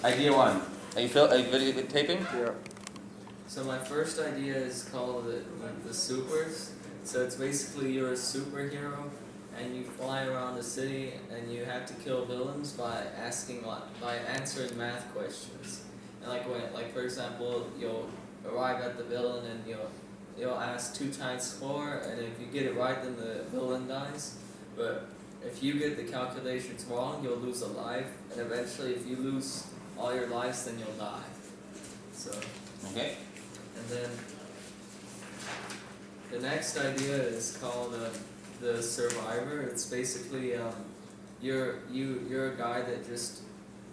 idea one. Are you videotaping? Yeah. So my first idea is called the supers. So it's basically you're a superhero and you fly around the city and you have to kill villains by answering math questions. And like for example, you'll arrive at the villain and you'll ask 2 times 4, and if you get it right, then the villain dies. But if you get the calculations wrong, you'll lose a life, and eventually, if you lose all your lives, then you'll die. So. Okay. And then the next idea is called the Survivor. It's basically you're a guy that just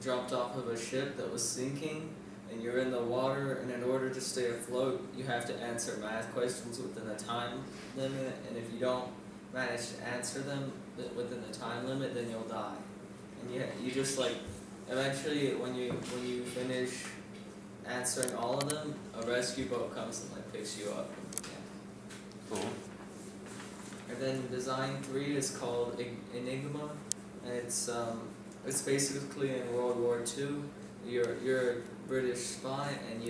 jumped off of a ship that was sinking, and you're in the water, and in order to stay afloat, you have to answer math questions within a time limit, and if you don't manage to answer them within the time limit, then you'll die. And you just like, eventually when you finish answering all of them, a rescue boat comes and like picks you up. Cool. And then design 3 is called Enigma, and it's basically in World War II. You're a British spy, and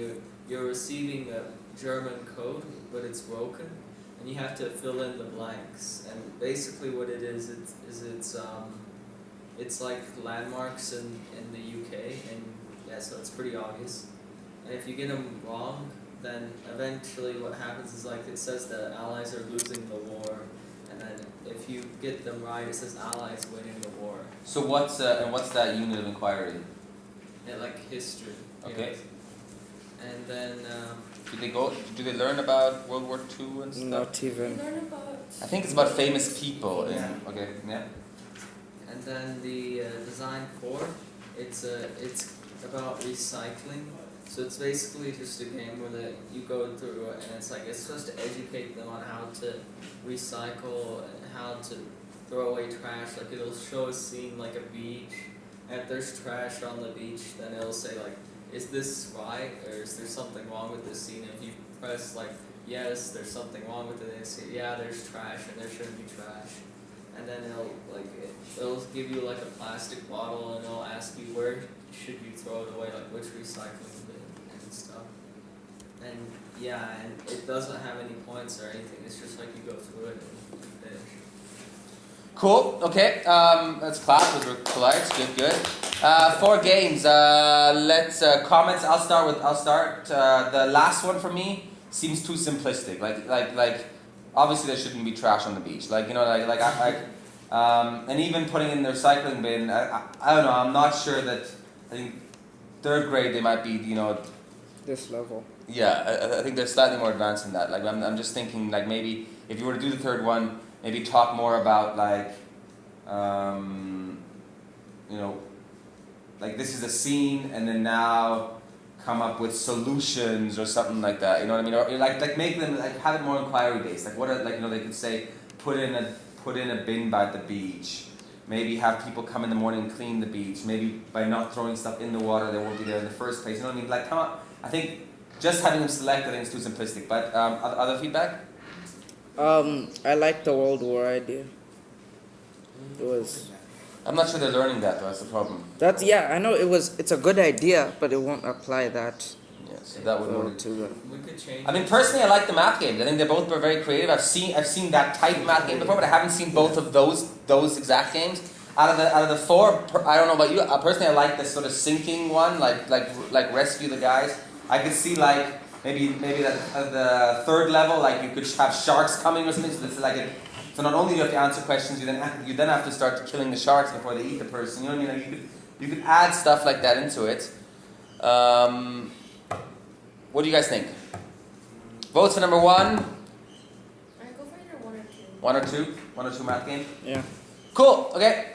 you're receiving a German code, but it's broken, and you have to fill in the blanks. And basically, what it is, it's like landmarks in the UK, and yeah, so it's pretty obvious. And if you get them wrong, then eventually what happens is like it says the Allies are losing the war, and then if you get them right, it says Allies winning the war. So what's that unit of inquiry? Yeah, like history. Okay. Yes. And then Do they learn about World War II and stuff? Not even. Learn about. I think it's about famous people. Yeah. Okay. Yeah. and then the design 4, it's about recycling. So it's basically just a game where you go through and it's supposed to educate them on how to recycle and how to throw away trash. Like it'll show a scene like a beach, and if there's trash on the beach, then it'll say like, is this right, or is there something wrong with this scene? And if you press like yes, there's something wrong with it, and say yeah, there's trash and there shouldn't be trash. And then it'll give you like a plastic bottle and it'll ask you where should you throw it away, like which recycling bin and stuff. And yeah, and it doesn't have any points or anything. It's just like you go through it and you finish. Cool. Okay. Let's clap. Those were polite. Good. 4 games. Let's comments. I'll start. The last one for me seems too simplistic. Like. Obviously, there shouldn't be trash on the beach. And even putting in the recycling bin. I don't know. I'm not sure that. I think 3rd grade they might be. This level. Yeah, I think they're slightly more advanced than that. Like I'm just thinking like maybe if you were to do the 3rd one, maybe talk more about like, like this is a scene, and then now come up with solutions or something like that. You know what I mean? Or like make them like have it more inquiry based. Like what are they could say put in a bin by the beach. Maybe have people come in the morning and clean the beach. Maybe by not throwing stuff in the water, they won't be there in the first place. You know what I mean? Like come on. I think just having them select, I think is too simplistic. But other feedback? I like the World War idea. It was. I'm not sure they're learning that though. That's the problem. I know it's a good idea, but it won't apply that. Yeah, so that would work. To the. We could change. I mean, personally, I like the math games. I think they both were very creative. I've seen that type of math game before, but I haven't seen both of those exact games. Out of the 4, I don't know about you. Personally, I like this sort of sinking one, like rescue the guys. I could see like maybe that at the 3rd level, like you could have sharks coming or something. So this is like so not only do you have to answer questions, you then have to start killing the sharks before they eat the person. You know what I mean? Like you could add stuff like that into it. What do you guys think? Votes for number 1. Alright, go for either 1 or 2. 1 or 2 math game. Yeah. Cool. Okay.